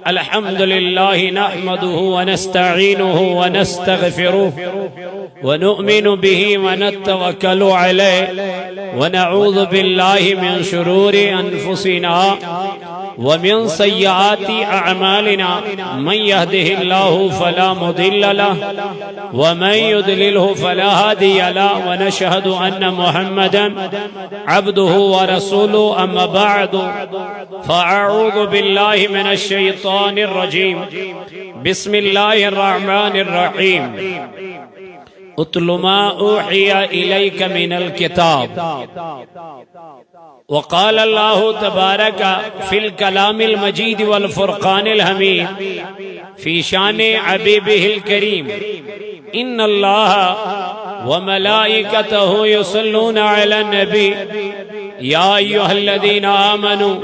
الحمد لله نحمده ونستعينه ونستغفره ونؤمن به ونتوكل عليه ونعوذ بالله من شرور أنفسنا ومن سيئات أعمالنا من يهده الله فلا مضل له ومن يضلله فلا هادي له ونشهد أن محمدا عبده ورسوله أما بعد فأعوذ بالله من الشيطان الرجيم بسم الله الرحمن الرحيم اتل ما أوحي إليك من الكتاب وقال الله تبارك في الكلام المجيد والفرقان الحميد في شان حبيبه الكريم إن الله وملائكته يصلون على النبي يا أيها الذين آمنوا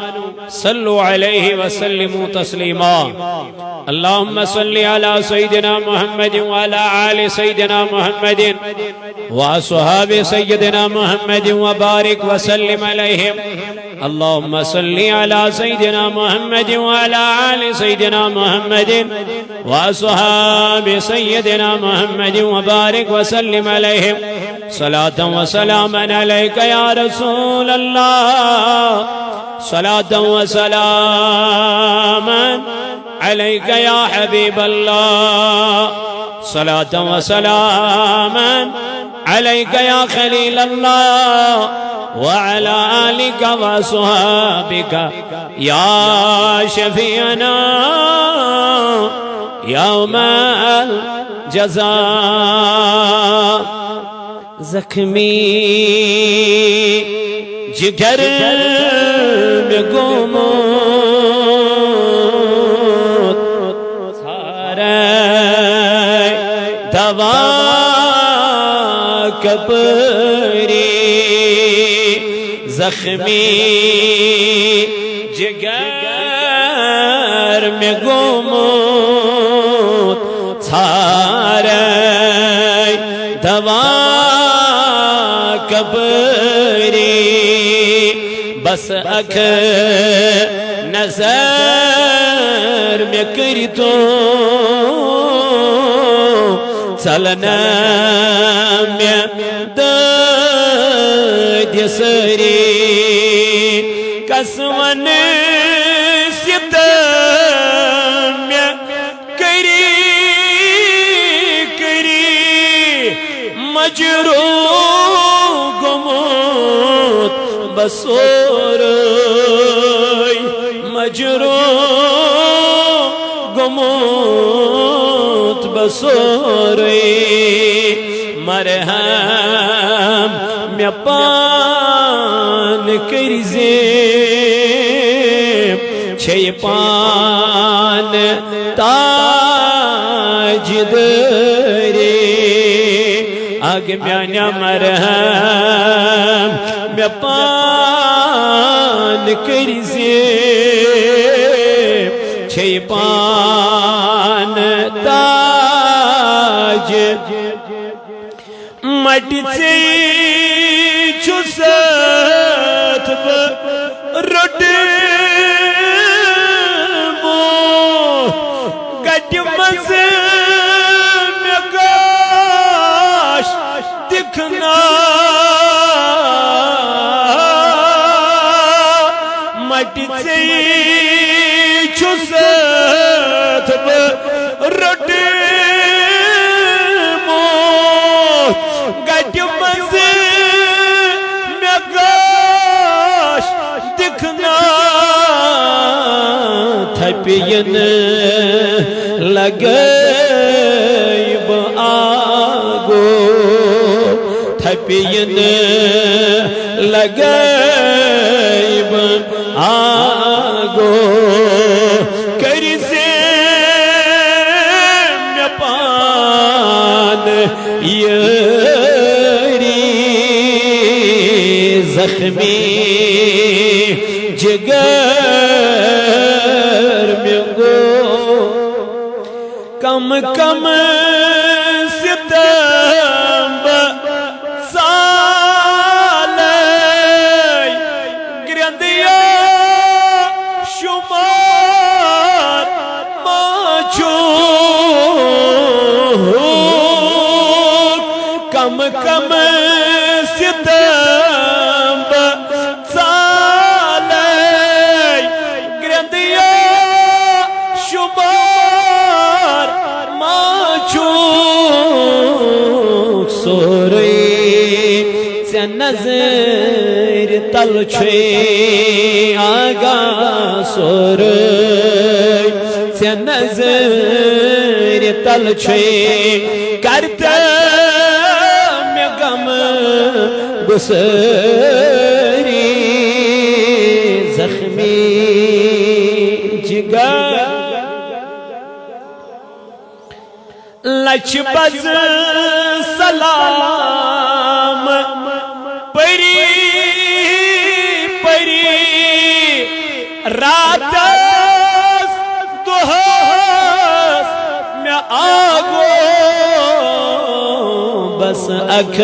صلوا عليه وسلموا تسليما اللهم صل على سيدنا محمد وعلى آل سيدنا محمد وأصحاب سيدنا محمد وبارك وسلم عليهم اللهم صل على سيدنا محمد وعلى آل سيدنا محمد وأصحاب سيدنا محمد وبارك وسلم عليهم صلاة وسلاما عليك يا رسول الله صلاة وسلاما عليك يا حبيب الله صلاة وسلاما عليك يا خليل الله وعلى آلك وصحابك يا شفيعنا يوم الجزاء زخمی جگر میں گموت سارے دوا کبری زخمی جگر میں گموت سارے دوا کبری بس اکھ نظر میں کری تو چلنا میں دد سری قسمن ستم میں کری مجروح بسوری مجروح گموت بسوری مرہم میں پان کریزیم چھے پان تاج دری آگ میاں مرہم میں پان کریزیم چھے پان تاج مٹی سے چوست رٹ مو گٹ مزے میں گاش دکھنا مٹی سے چوست رٹ مو گٹ مزے میں گاش دکھنا تھپین لگیب آگو تھپین لگیب آگو کری سے میں پان یری زخمی جگر میں گو کم کم ستم سال گرندیا چھے آگا سورج سے نظر تل چھے کرتا میں غم گسری زخمی جگر لچ بز سلام پری پری رات دہس میں آگو بس اکھ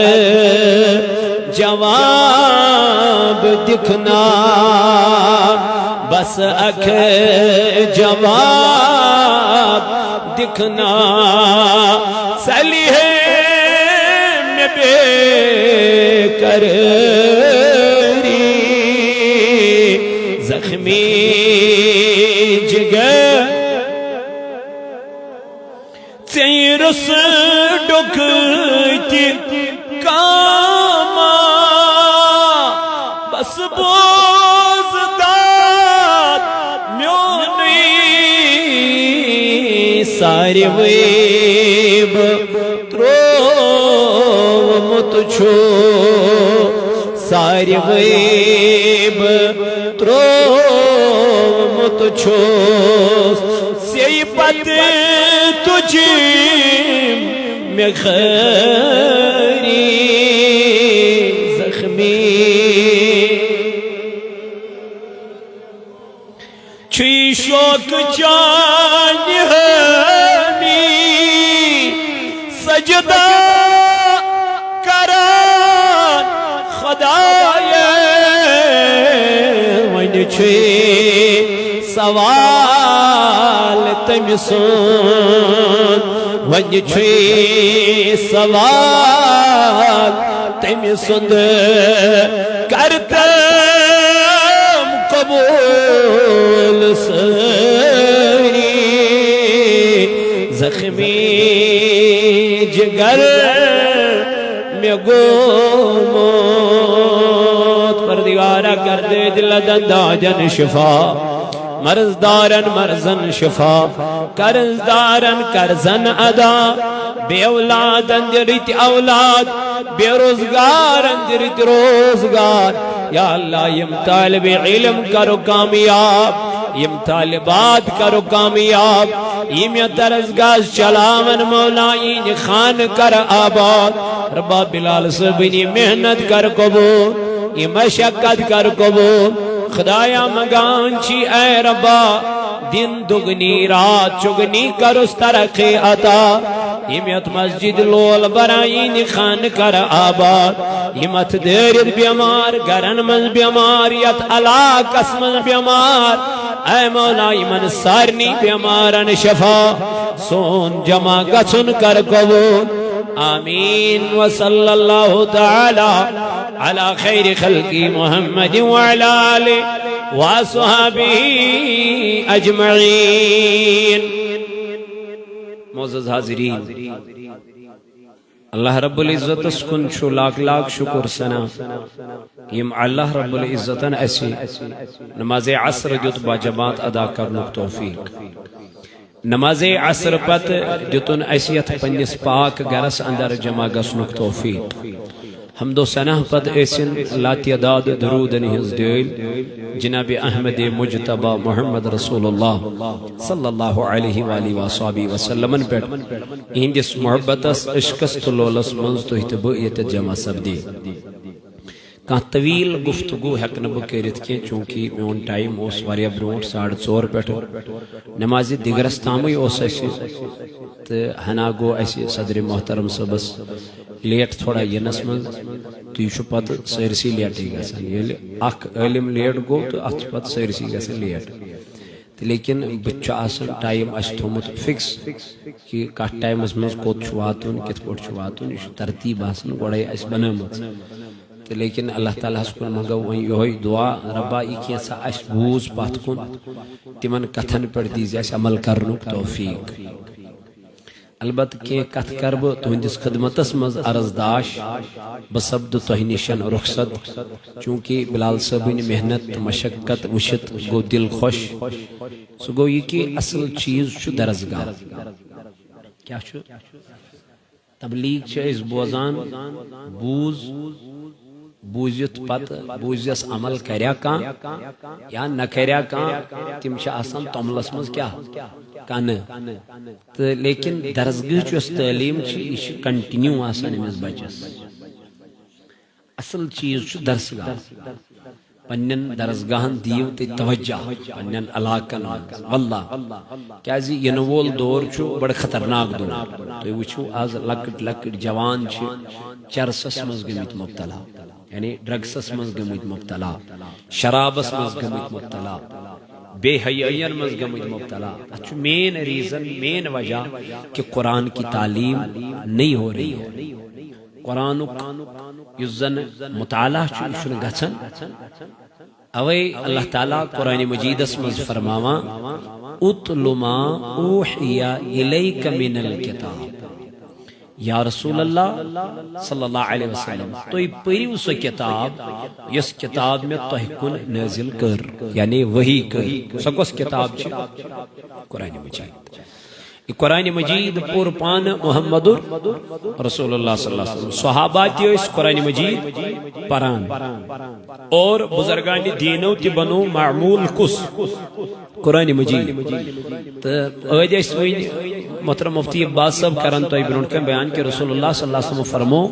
جواب دکھنا بس اکھ جواب دکھنا سلیحے میں بے قراری زخمی جگر تیرس ڈکتی کاما بس بوز داد میونی ساری ویب ترو مت چھو ساری ویب ترو مت چھو سی پت تجھے میں خری زخمی چھی شوق چانی ہمی سجدہ کران خدایے ون چھے سوال تمسون ون چھے سوال تمسون کرتم قبول سری زخمی جگر میں گوموت پردگارہ کر دے دل دندہ جن شفا مرض دارن مرزن شفا قرض دارن قرضن ادا بے اولادن درت اولاد بے روزگارن درت روزگار یا اللہ یم طالب علم کرو کامیاب یم طالبات کرو کامیاب یم درسگاہ چلاون مولا این خان کر آباد ربا بلال صبنی محنت کر قبول یہ مشقت کر قبول خدایا مگان چی اے ربا دن دگنی رات چگنی کر اس ترقی عطا یمیت مسجد لول برائین خان کر آباد یمت دیرد بیمار گرن من بیمار یت علاقس من بیمار اے مولا یمن سارنی بیمارن شفا سون جمع گچن کر قبول آمین وصلی اللہ تعالی على خیر خلقی محمد وعلى آلہ وصحبہ اجمعین معزز حاضرین اللہ رب العزت اسکن چھو لاکھ لاکھ شکر سنا یم اللہ رب العزتن ایسی نماز عصر جت با جماعت ادا کرنک توفیق نماز عصر پت جتن ایسیت پنیس پاک گرس اندر جمع گسنک توفیق حمد و سنہ پت ایسن لا تعداد درودن ہز دیل جناب احمد مجتبہ محمد رسول اللہ صلی اللہ علیہ وآلہ وآلہ وسلم پیٹ اندس محبتس عشقس تلولس منز تو احتبائیت جمع سبدی کان طویل گفتگو ہیکن بکیرت کی چونکہ میون ٹائم اس واریا برونٹ 4:30 پیٹ نماز دیگرستامی اس ایسی تو ہنا گو ایسی صدر محترم صبس لیٹ تھوڑا ینس من تو یہ پت سرسی لیٹی گسن یہ اخ علم لیٹ گو تو اتھ پت سرسی گسن لیٹ لیکن بچہ آسن ٹائم اس تھومت فکس کہ کٹ ٹائم اس من کوت چھواتون کت پوٹ چھواتون یہ ترتیب آسن گوڑے اس بنامت لیکن اللہ تعالیٰ اس کو منگو یہ دعا ربا ای کیسا اس بوز پات کن تمن کتھن پر دیزی اس عمل کرنک توفیق البتہ کی کت کر بہ تہندس خدمتس مز عرضداش بسبد تہ نشن رخصت چونکہ بلال صٲبن محنت مشقت وشت گو دل خوش سہ گو یہ کہ اصل چیز چھ درسگاہ کیا چھ تبلیغ چھ اس بوزان بوزت پت بوزیس عمل کریا کان یا نہ کریا کان تم چھ آسان توملس مز کیا کن لیکن درسگاہ چھ تعلیم یہ کنٹینیو آسان امس بچس اصل چیز چھ درسگاہ پنن درسگاہن دیو تی توجہ پنن علاقن واللہ کیازِ ین وول دور چھ بڑا خطرناک دور تُہۍ وچھو آز لکٹ لکٹ جوان چھ چرسس مز گمت مبتلا یعنی ڈرگسس مز گمت مبتلا شرابس مز گمت مبتلا بے حیائین مز گمت مبتلا اچھا مین ریزن مین وجہ کہ قرآن کی تعلیم نہیں ہو رہی ہے قرآن یس زن مطالعہ چھ گژھان اوے اللہ تعالیٰ قرآن مجیدس مز فرماوان اتل ما اوحی الیک من الکتاب یا رسول اللہ صلی اللہ علیہ وسلم تو پریو سو کتاب یس کتاب میں تہ کن نازل کر یعنی وحی کر سو کس کتاب چھ قرآن مجید قرآن مجید پور پان محمد رسول اللہ صلی اللہ علیہ وسلم صحابہ تی اس قرآن مجید پران اور بزرگان دینو تی بنو معمول کس قرآن مجید تو آج اس محترم مفتی عباس صاحب کرن تو ابن کے بیان کہ رسول اللہ صلی اللہ علیہ وسلم فرمو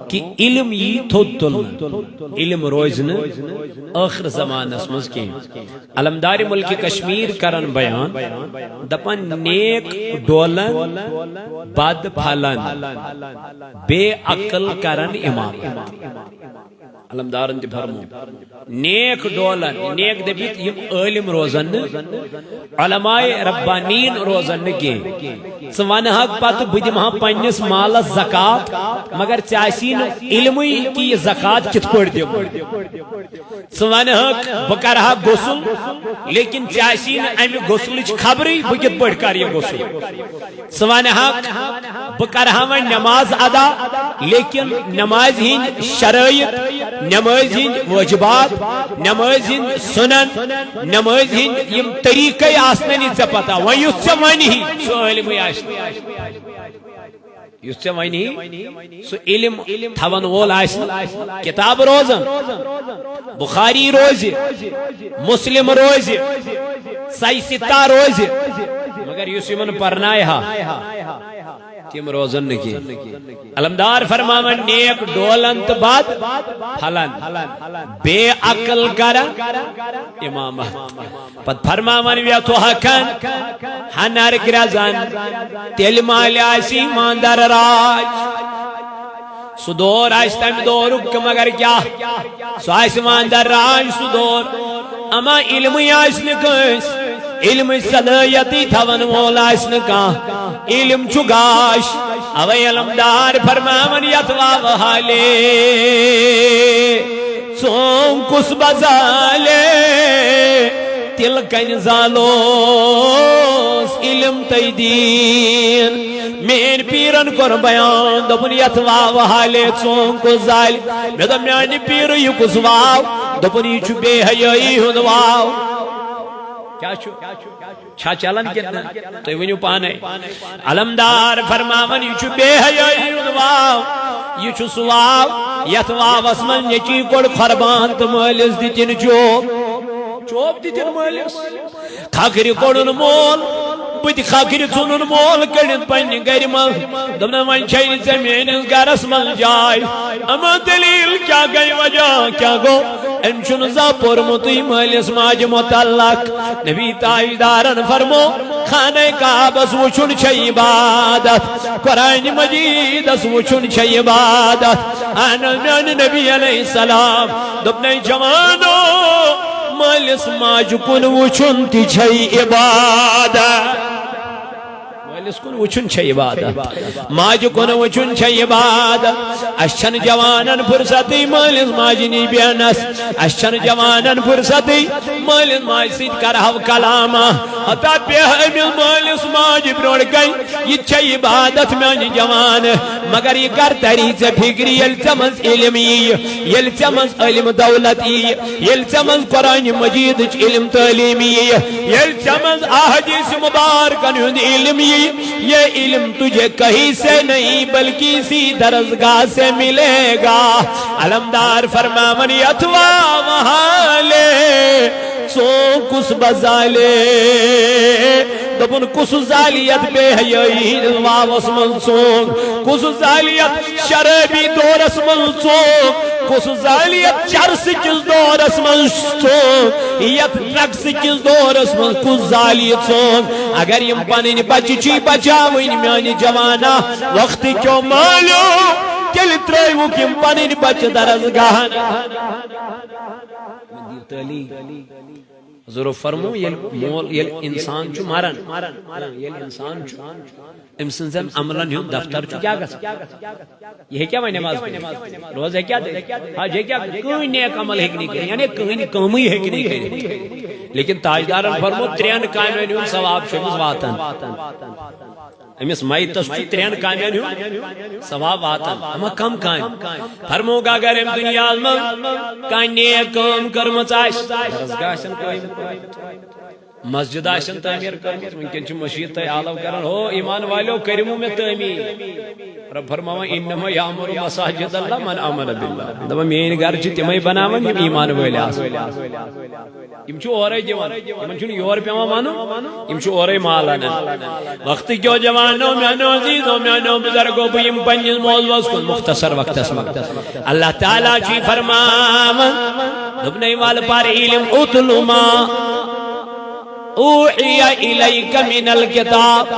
کہ علم یہ تھود تلن علم روزن آخر زمان اسمز کی علمدار ملک کشمیر کرن بیان دپن نیک ڈولن بد پھلن بے عقل کرن امام علمدارن تی فرمو نیک ڈولن نیک دبیت یم علم روزن علماء ربانین روزن کی ونحق پت بدمہ پنس مالس زکات مگر چاسین علمی کی زکات کت پڑ دم ونحق بہ غسل لیکن چاسین امہ غسل خبری بہ کت پڑ کر یہ غسل ونحق بہ و نماز ادا لیکن نماز ہند شرائط نماز ہند واجبات نماز ہند سنن نماز ہند یم طریقے آسنے ژے پتہ وۄنۍ یُس ژےٚ وَنہی سُہ علمٕے آسہِ یُس ژےٚ وَنہی سُہ علم تھاون وول آسہِ کتاب روزن بخاری روزِ مسلم روزِ صحیح ستہ روزِ مگر یُس یمن پرنایہِ ہا تم روزن نکی علمدار فرماون نیک ڈولن تو بات پھلن بے عقل کرن امامت پت فرماون ویتو حقن ہنر گرزن تیل مالی آسی ماندر راج سو دور آئیس تم دورک مگر کیا سو آئیس ماندر راج سو دور اما علمی آئیس نکس علم صلاحیتی تھون وول آسن کان علم چھ گاش اوے علمدار فرماون یتوا وحالے سون کس بزالے تل کن زالوس علم تیدین مین پیرن کر بیان دپن یتوا وحالے سون کس زال میں دم میانی پیر یہ کس واو دپن یہ چھ بے حیائی ہند واو کیا چھا چلن کتنا تو ونیو پانے علمدار فرماون یہ چھو بے حیائی واو یہ چھو سواو یت واوس من یچی کوڑ خربان تو مالس دیتن چوب دیتن مالس کھاکری کوڑن مول بت کھاکری ژھنن مول کڑت پنہ گر من دپن وۄنۍ چھے نہٕ ژےٚ میٲنِس گرس منٛز جاے اما دلیل کیا گئی وجہ کیا گو أمۍ چھُنہٕ زانٛہہ پوٚرمُتٕے مٲلِس ماجہِ متعلق نبی تاجدارن فرمو خانہ کعبس وچھن چھے عبادت قرآن مجیدس وچھن چھے عبادت میانہِ نبی علیہ السلام دوٚپنَے جوانو مالس ماج کن وچھن تی چھے عبادت مٲلِس کُن وٕچھُن چھےٚ عبادت ماجہِ کُن وٕچھُن چھےٚ عبادت اَسہِ چھَنہٕ جوانن فرصتٕے مٲلِس ماجہِ نِش بیٚہنس اَسہِ چھَنہٕ جوانن فرصتٕے مٲلِس ماجہِ سۭتۍ کرہو کلاما ہتا بیٚہہ أمِس مٲلِس ماجہِ برٛونٛٹھ کَنہِ یہِ تہِ چھےٚ عبادت میٛانہِ جوان مگر یہِ کر تری ژےٚ فِکرِ ییٚلہِ ژےٚ منٛز علم یِیہِ ییٚلہِ ژےٚ منٛز علم دولت یِیہِ ییٚلہِ ژےٚ منٛز قرآنِ مجیدٕچ علم تعلیٖم یِیہِ ییٚلہِ ژےٚ منٛز احادیث مبارکن ہُنٛد علم یِیہِ یہ علم تجھے کہیں سے نہیں بلکہ اسی درسگاہ سے ملے گا علمدار فرماون یتوا محالے سو کس بزالے دبن کس زالیت بے حیائی واوس من سونگ کس زالیت شرابی دورس من سونگ کس زالیت چرس کس دورس من سونگ یت ڈرگس کس دورس من کس زالیت سونگ اگر یم پنن بچی بچاوین میانی جوانا وقت کیوں معلوم تیل ترائیوک یم پنن بچ درسگاہن حضور فرمو یل انسان چھو مارن یل انسان چھو ام سنزن عملن ہوں دفتر چھو کیا گس یہ کیا میں نماز روز ہے کیا دے حج ہے کیا کوئی نیک عمل ہے کہ نہیں کرے یعنی کوئی کمی ہے کہ نہیں کرے لیکن تاجدارن فرمو ترین کامین ہوں ثواب شمس واتن امس مائتس ترین کامین ہوں ثواب واتن اما کم کام فرمو گا اگر ام دنیا میں کان نیک کام کرمچ آئیس درسگاہ سن مسجد آشن تعمیر کرمت ممکن چھ مشید تے عالم کرن ہو ایمان والو کرمو میں تعمیر رب فرماوا انما یامر مساجد اللہ من آمن باللہ دبا مین گھر چھ تمے بناون یم ایمان والے آس یم چھ اورے دیوان یم چھ یور پیوان مانو یم چھ اورے مال انن وقت کیو جوانو میانو عزیزو میانو بزرگو بیم پنجز موضوع کو مختصر وقت اسم اللہ تعالی چھ فرماون دبنے وال پر علم اتلو ما اوحی الیک من الکتاب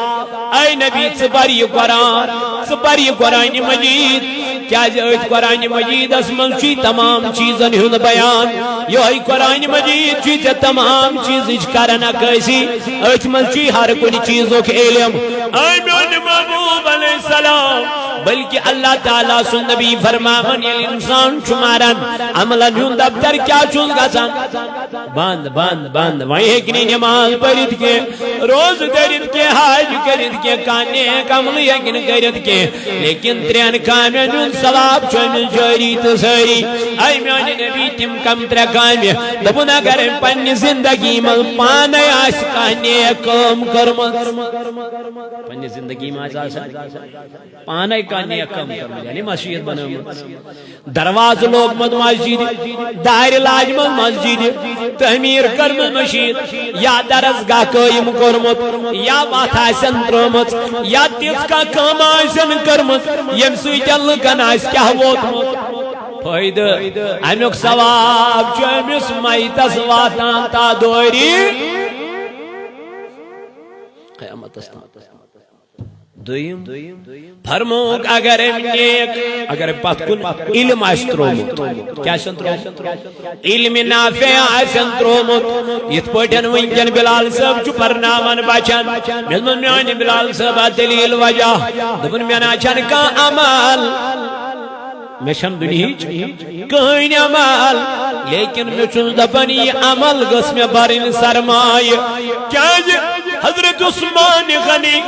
اے نبی سپری قرآن مجید کیا جائیت قرآن مجید اسمن چی تمام چیزن ہن بیان یہ قرآن مجید چی تمام چیز اجکارنا کیسی اچمن چی ہر کن چیزوں کے علم اے میون محبوب علیہ السلام بلکہ اللہ تعالیٰ سن نبی فرماون یہ انسان شمارن عملن ہن دفتر کیا چون گسان بند وہیں ایک نہیں نماز پڑھت کے روز درد کے حاج کرد کے کانے کمل یقین کرد کے لیکن ترین کامین ہن ثواب چون جاری تساری اے میانی نبی تم کم تر کامی دبن اگر پنی زندگی من پانے آس کانے کام کرمت پنی زندگی من آس پانے کانے کام کرمت یعنی مسجد بنامت درواز لوگ مد مسجد دائر لاج مد مسجد تعمیر کرمت مسجد یا درسگاہ قائم کرمت یا بات آسن ترمت یا تیز کا کام آسن کرمت یم سوی جل کن آس کیا ووت فائدہ امیک ثواب چو امس مائتس واتان تا دوری قیامت استان دویم فرموک اگر نیک اگر پت کن علم آس ترومت کیا آسن ترومت علم نافع آسن ترومت یت پوٹن ونکن بلال صاحب چو پرنامن بچن ملمن میانی بلال صاحب دلیل وجہ دبن میانا چن کا عمل مشن دنیچ کہیں عمل لیکن مچن دبنی عمل گس میں بارن سرمائی کیا حضرت عثمان غنی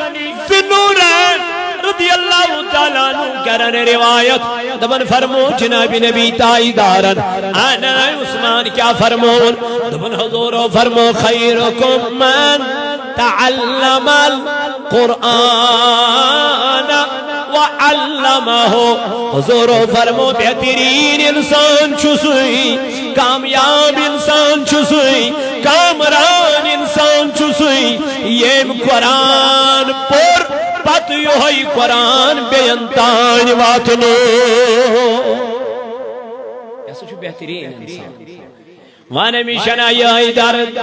فنوران رضی اللہ تعالیٰ عنہ کرن روایت دبن فرمو جناب نبی تائیدارن آنا عثمان کیا فرمون دبن حضور فرمو خیرکم من تعلم القرآن وعلمہ حضور فرمو بہترین انسان چھسوئی کامیاب انسان چھسوئی کامران انسان چھسوئی یہ قرآن پر پت یوہی قرآن بیانتان واتنو ایسا چھو بہترین انسان وانا مشنا یہ درد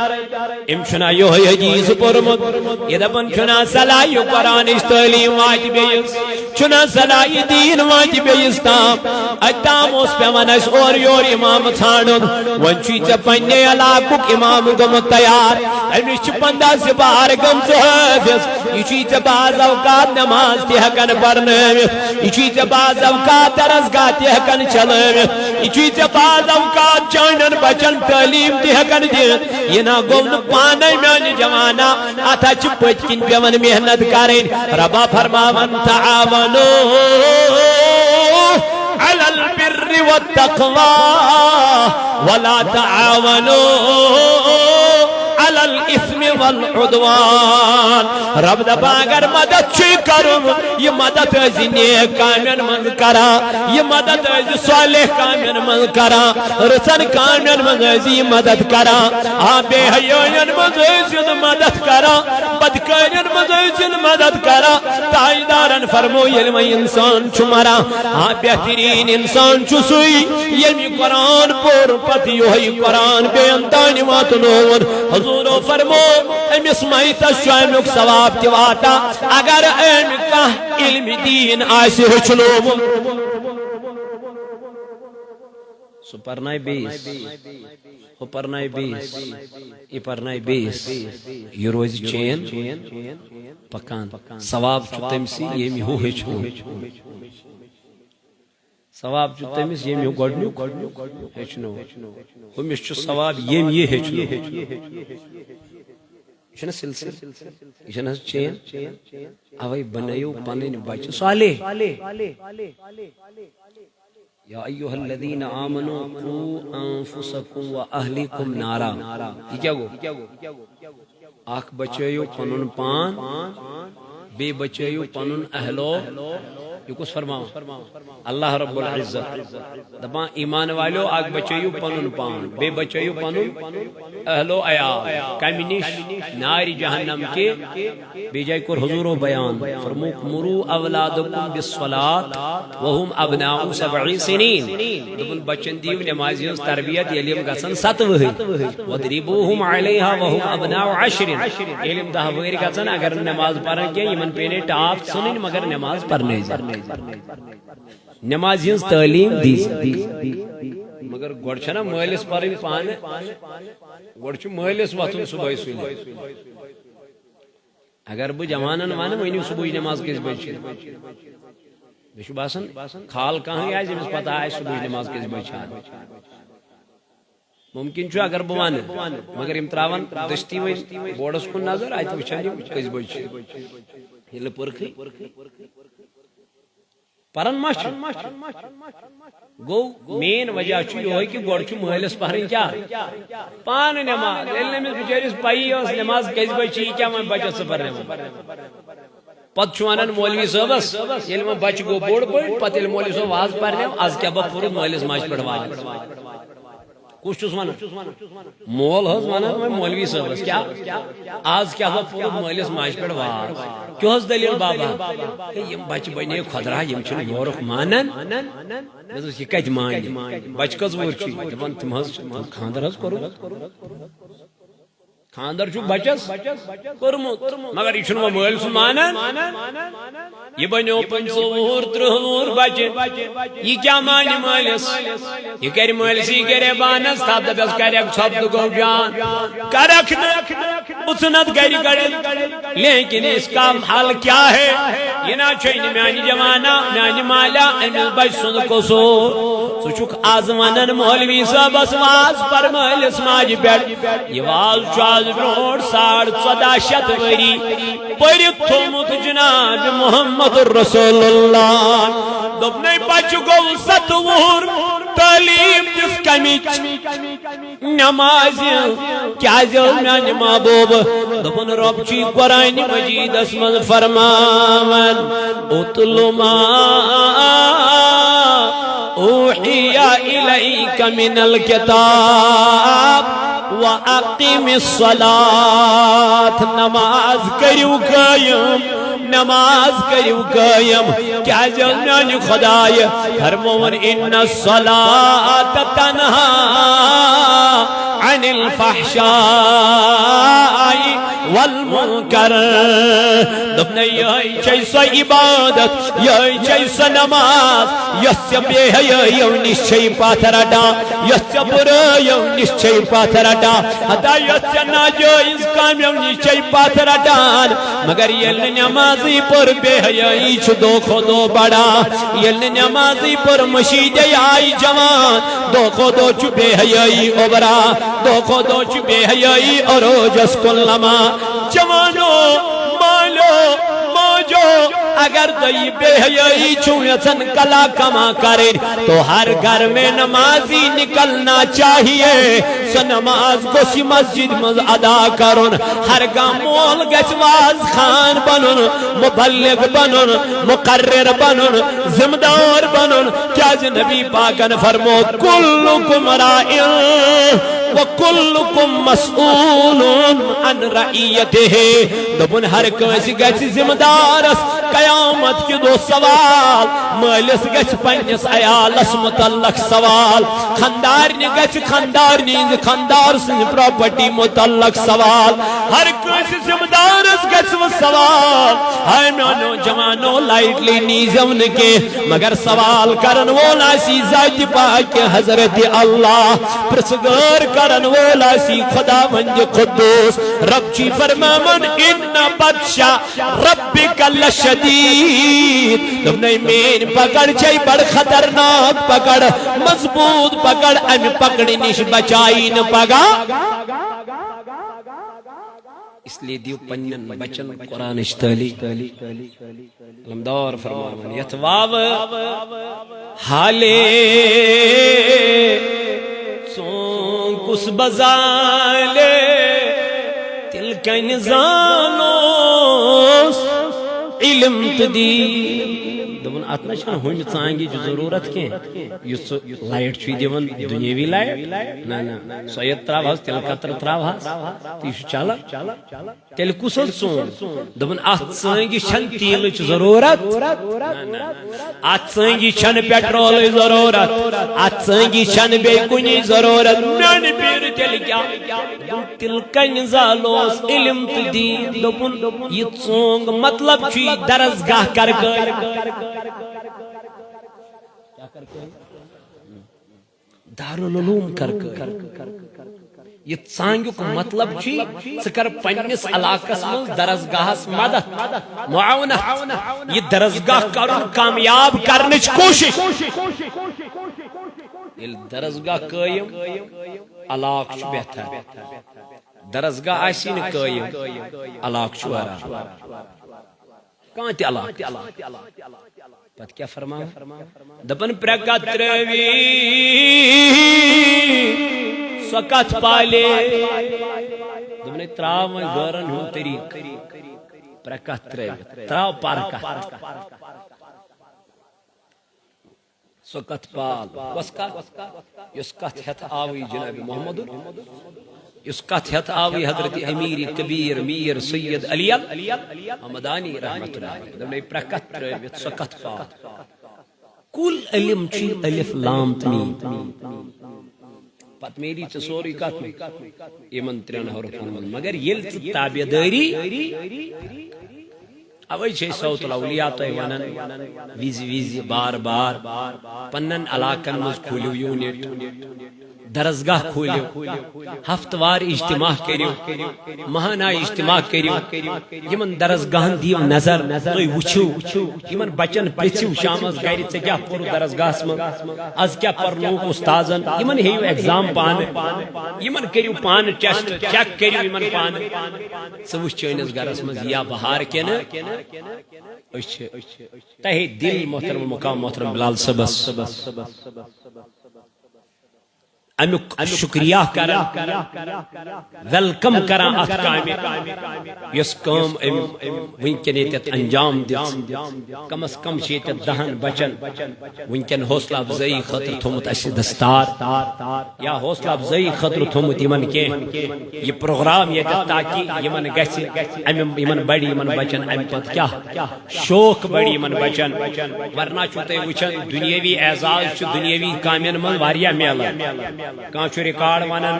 ام چھنا یہ حدیث پرمت یہ دپن چھنا صلاح قرآن تعلیم وات بیس چھنا صلاح دین وات بیس تام اتام اس پیون اس اور یور امام ژھانڈن ون چھ ژے پننے علاقک امام گومت تیار امس چھ 15 سپار گمژ حافظ یہ چھ ژے بعض اوقات نماز تہ ہکن پرنٲوِتھ یہ چھ ژے بعض اوقات درسگاہ تہ ہکن چلٲوِتھ یہ چھ ژے بعض اوقات چانن بچن تعلیم تہ ہکن دِتھ یہ نا گوٚو نہٕ پانے میانہِ جوانہ اتھا چھ پٔتۍ کِنۍ پیوان محنت کرٕنۍ ربا فرماون تعاونوا على البر والتقوى ولا تعاونوا على الاثم والعدوان رب دپا اگر مدد چھ کرم یہ مدد ازی نیک کامین من کرا یہ مدد ازی صالح کامین من کرا رسن کامین من ازی مدد کرا بے حیوین من ازی مدد کرا بدکارین من ازی مدد کرا تاجدارن فرمو علم انسان چھ مرا بہترین انسان چھ سوئی یمی قرآن پور پتی یوہی قرآن بے انتانی واتنون حضور فرمو امس مائتس امیک ثواب تہ واتا اگر امیک کانٛہہ علم دین آسہِ ہیٚچھنومُت سُہ پرنایہِ بیٚیِس ہُہ پرنایہِ بیٚیِس یہِ پرنایہِ بیٚیِس یہِ روزِ چین پکان ثواب چھُ تٔمسٕے ییٚمۍ ہُہ ہیٚچھنو ثواب چھُ تٔمِس ییٚمۍ ہُہ گۄڈنیُک ہیٚچھنو ہُمِس چھُ ثواب ییٚمۍ یہِ ہیٚچھنو یہ چھنا سلسل یہ چھنا چین اوے بنائیو پنن بچہ صالح یا ایھا الذین آمنوا قوا انفسکم واہلیکم نارا یہ کیا گو اخ بچائیو پنن پان بے بچائیو پنن اہلو یہ کس فرماؤ اللہ رب العزت دپان ایمان والو آگ بچائیو پنن پان بے بچائیو پنن اہلو عیال کمی نش ناری جہنم کے بے جائے کر حضور و بیان فرموک مرو اولادکم بالصلاة وهم ابناء 7 سنین دپن بچن دیو نمازیوں تربیت علم گسن 7 وہی وضربوهم علیہا وهم ابناء 10 علم 10 وہی گسن اگر نماز پڑھن کے یمن پینے ٹاپ سنن مگر نماز پڑھنے جا نماز ہنز تعلیم دی مگر گوڑ چھنا مالس پرن پانے گوڑ چھ مالس واتن صبح سلی اگر بہ جوانن ون ونیو صبح نماز کس بچ مے باسان خال کہاں آئے امس پتہ آئے صبح نماز کس بچ ممکن چھو اگر بہ ون مگر یم تراون دستی ون بورڈس کن نظر ات وچھان کس بچ یل پرکھی پرن مچ گو مین وجہ یہ کہ گوڑ مالس پہرن کیا پان نماز نمس بچارس پی نماز کس بچی کیا وہ بچس سے پھر پتہ ونان مولوی صاحبس یل وہ بچہ گو بوڑ پہ پتہ مولوی صاحب واز پرنے آز کیا بہ پور مالس ماج پہ واز کس چھس ونان مول حس ونان مولوی صاحبس کیا آز کیا بہ پور مالس ماج پہ واز کیوں دلیل بابا یم بچہ بنے خدرا یم چھن یورک مانن یہ کت مان بچہ کز وور چھ دپان تم حس خاندر حس کرو خاندر چھو بچس کرمت مگر یہ چھن وہ مول سن مانن یہ بنو 50 بچہ یہ کیا مانی مالس یہ کر مالس یہ کرے بانس تھا دبس کرے چھپ گو جان کرک اتنت گری گڑ لیکن اس کا حل کیا ہے یہ نہ چھین میانی جوانا میانی مالا امس بچ سن قصور سو چھک آزمانن مولوی صاحب واز پر مالس ماج بیٹھ یہ واز چاز بروٹ 1450 وری پرک تھومت جناب محمد رسول اللہ دپنے بچ گو 7 وہر تعلیم دس کمیچ نماز کیا میان محبوب دپن رب چی قرآن مجید اسمن فرمان اتلو ما اوحی الیک من الکتاب وَأَقِمِ الصَّلَاةِ نماز کریو قائم نماز کریو قائم کیا جنان خدای فرمون ان الصلاة تنہا عن الفحشاء والمنکر دبنے یہ چیسا عبادت یہ چیسا نماز یسیا بے حیاء نشچے پاتھرٹا یسیا برا نشچے پاتھرٹا حتی یسیا ناجائز کامیو نشچے پاتھرٹان مگر یل نمازی پر بے حیائی چھ دو خودو بڑا یل نمازی پر مشید آئی جوان دو خودو چھ بے حیائی ابرا دو خودو چھ بے حیائی اروجس کل لما جوانو مالو موجو اگر دئی بے حیائی چھویسن کلا کما کریں تو ہر گھر میں نمازی نکلنا چاہیے سو نماز کو سی مسجد مز ادا کرن ہر گاہ مول گچ واز خان بنن مبلغ بنن مقرر بنن ذمہ دار بنن کیا نبی پاکن فرمو کلکم رائع وَكُلُّكُمْ مَسْئُولٌ عَنْ رَعِيَّتِهِ دبن ہر کنسی گچ ذمہ دارس قیامت کی دو سوال مالس گچ پنیس عیالس متعلق سوال خاندارنی گچ خاندار سن پراپرٹی متعلق سوال ہر کنسی ذمہ دارس گچ و سوال ہائے میانو جوانو لائٹلی نیزم کے مگر سوال کرن وولا سی ذات پاک حضرت اللہ پرسگار کرن وولا سی خدا منج قدوس رب چی فرمامن ان بطشا ربک لشدید تم نے مین پکڑ چاہی بڑ خطرناک پکڑ مضبوط پکڑ ام پکڑ نش بچائی نہ پگا اس لیے دیو پنن بچن قرآن اشتالی علمدار فرمان یتواب حالے سون کس بزالے تل کا نظانوس علم تدی دبن اتنا چھن ہن ژانگی جو ضرورت کی یس لائٹ چھ دیون دنیاوی لائٹ نا نا سید تراو ہس تل کتر تراو ہس تیش چلا تل کس سون دبن ات ژانگی چھن تیل چھ ضرورت ات ژانگی چھن پیٹرول ضرورت ات ژانگی چھن بے کنی ضرورت میان پیر تل کیا تل کن زالوس علم تدی دبن یہ ژونگ مطلب چھ درسگاہ کر دارالعلوم کر یہ ژانگیک مطلب چھ ژکر پننس علاقس مز درسگاہس مدد معاونت یہ درسگاہ کرن کامیاب کرنچ کوشش یل درسگاہ قائم علاق چھ بہتر درسگاہ آسی نہ قائم علاق چھ ورا کان تی علاق پت کیا فرما دپن پرکت روی سکت پالے دپن تراو گرن ہوں طریق پرکت روی تراو پارکت سکت پال اس کت ہت آوی جناب محمد اس کت ہت آوی حضرت امیر کبیر میر سید علی حمدانی رحمت اللہ دپن پرکت روی سکت پال کل علم چی الف لام تنی پت میری چسوری کت ایمن ترین حرفان مگر یل تابعداری اوی چھے صوت الاولیاء تو ونن ویزی بار بار پنن علاقن مز کھولیو یونٹ درسگاہ کھولیو ہفتوار اجتماع کریو ماہانہ اجتماع کریو یمن درسگاہن دیو نظر توی وچھو یمن بچن پریچیو شامز گیری سے کیا پورو درسگاہ من از کیا پرنوک استازن یمن ہیو ایگزام پان یمن کریو پان ٹیسٹ چیک کریو یمن پان سوش چینس گرس مز یا بہار کے نا تہی دل محترم مقام محترم بلال سبس امیک شکریہ کرا ویلکم کرا ات کامی یس کام ونکن یت انجام دت کم از کم چھ دہن بچن ونکن حوصلہ افزائی خاطر تھومت اس دستار یا حوصلہ افزائی خاطر تھومت یمن کی یہ پروگرام یہ تاکہ یمن گژھ یمن بڑی یمن بچن ام پت کیا شوق بڑی یمن بچن ورنہ چھو تہ وچن دنیاوی اعزاز چھ دنیاوی کامین من واریاہ میلان کانچو ریکارڈ ونن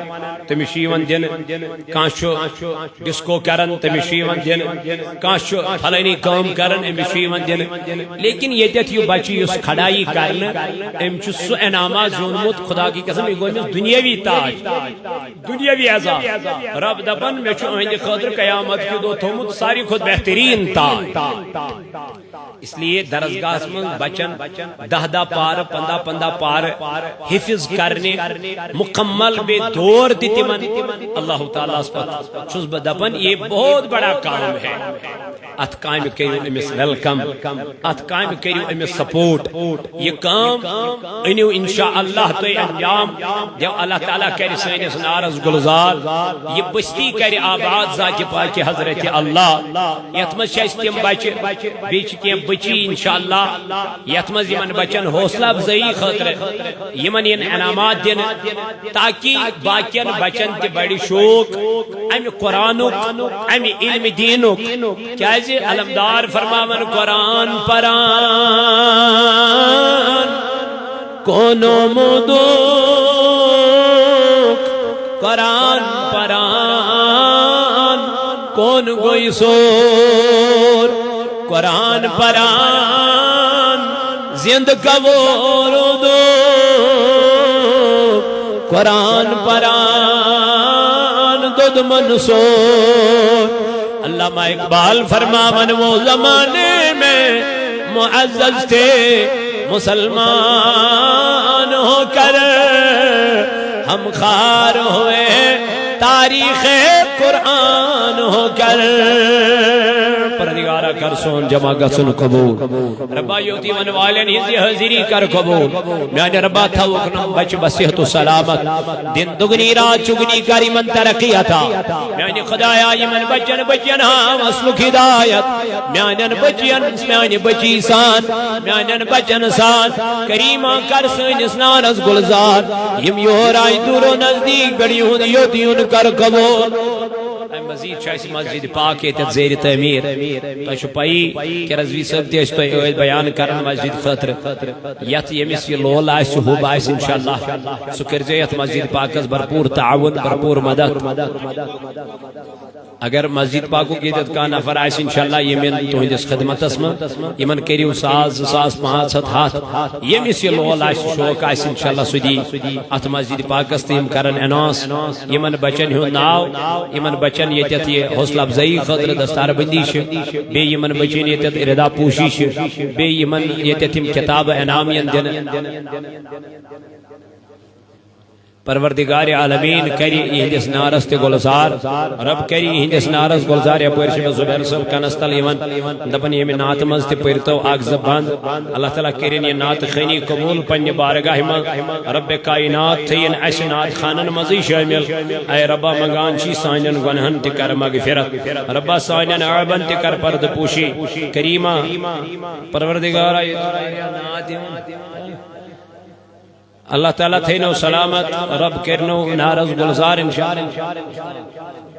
تمس یوان دن کانچو ڈسکو کرن تمس یوان دن کانچو فلانی کام کرن امس یوان دن لیکن یتت یہ بچہ اس کھڑائی کرن ام چھ سو انعامات زونمت خدا کی قسم یہ گومس دنیاوی تاج دنیاوی عذاب رب دپن مے چھ اہند خاطر قیامت کے دو تھومت ساری خود بہترین تاج اس لیے درسگاہ من بچن 10 پار 15 پار حفظ کرنے مکمل بے دور تمن اللہ تعالیٰ چھس بہ دپن یہ بہت بڑا کام ہے ات کام کرو امس ویلکم ات کام کرو امس سپورٹ یہ کام انو انشاءاللہ تو انجام جو اللہ تعالیٰ کر سینس نارس گلزار یہ بستی کر آباد ذات پاک حضرت اللہ یت مز تم بچہ بیچ کی بچی انشاءاللہ یت مز یمن بچن حوصلہ افزائی خاطر یمن ان انعامات دن تاکہ باقین بچن تہ بڑی شوق ام قرآنک ام علم دینک کیا علمدار فرماون قرآن پران کونو مدوک قرآن پران کون گوئی سور قرآن پران زند کور دو قرآن پران دود منصور علامہ اقبال فرماون وہ زمانے میں معزز تھے مسلمان ہو کر ہم خوار ہوئے تاریخ قرآن ہو کر پروردگارا کر سون جمع گسن قبول ربا یوتی من والن ہزی حضری کر قبول میان ربا تھوکنم بچ بصیحت و سلامت دن دگنی رات چگنی کاری من ترقی عطا میان خدایا یمن بچن بچن ہاں مسلک ہدایت میان بچی سان میان بچن سان کریمہ کر سنس نارس گلزار یم یور آئی دور و نزدیک بڑی ہون یوتیون کر قبول مزید چاہیس مسجد پاک ہے تیت زیر تعمیر تو چھو پائی کہ رضوی صاحب تیس تو بیان کرن مسجد خطر یت یمیس یہ لول آئیس ہوب آئیس انشاءاللہ سکر جیت مسجد پاک از برپور تعاون برپور مدد اگر مسجد پاکو کی دت کا نفر آئیس انشاءاللہ یمن تو ہندس خدمت اسم یمن کریو ساز 500 ہاتھ یمیس یہ لول آئیس شوق آئیس انشاءاللہ سدی ات مسجد پاک استیم کرن اناس یمن بچن ہوں ناو یمن بچن یتت یہ حوصلہ افزائی خاطر دستار بندی بے یمن بچن یتت اردا پوشی بے یمن یتت کتاب انعام دن پروردگار عالمین کری ہندس نارس تے گلزار رب کری ہندس نارس گلزار یا پویر شبہ زبیر صاحب کنستل یمن دپن یہ نات مز تے پرتو آگ زبان اللہ تعالیٰ کرین یہ نات خینی قبول پنج بارگاہ من رب کائنات تھین ایس نات خانن مزی شامل اے ربا مگان چی سائنن گنہن تے کر مغفرت ربا سائنن عبن تے کر پرد پوشی کریمہ پروردگار نات اللہ تعالیٰ تھینو سلامت رب کرنو نارز گلزار انشاءاللہ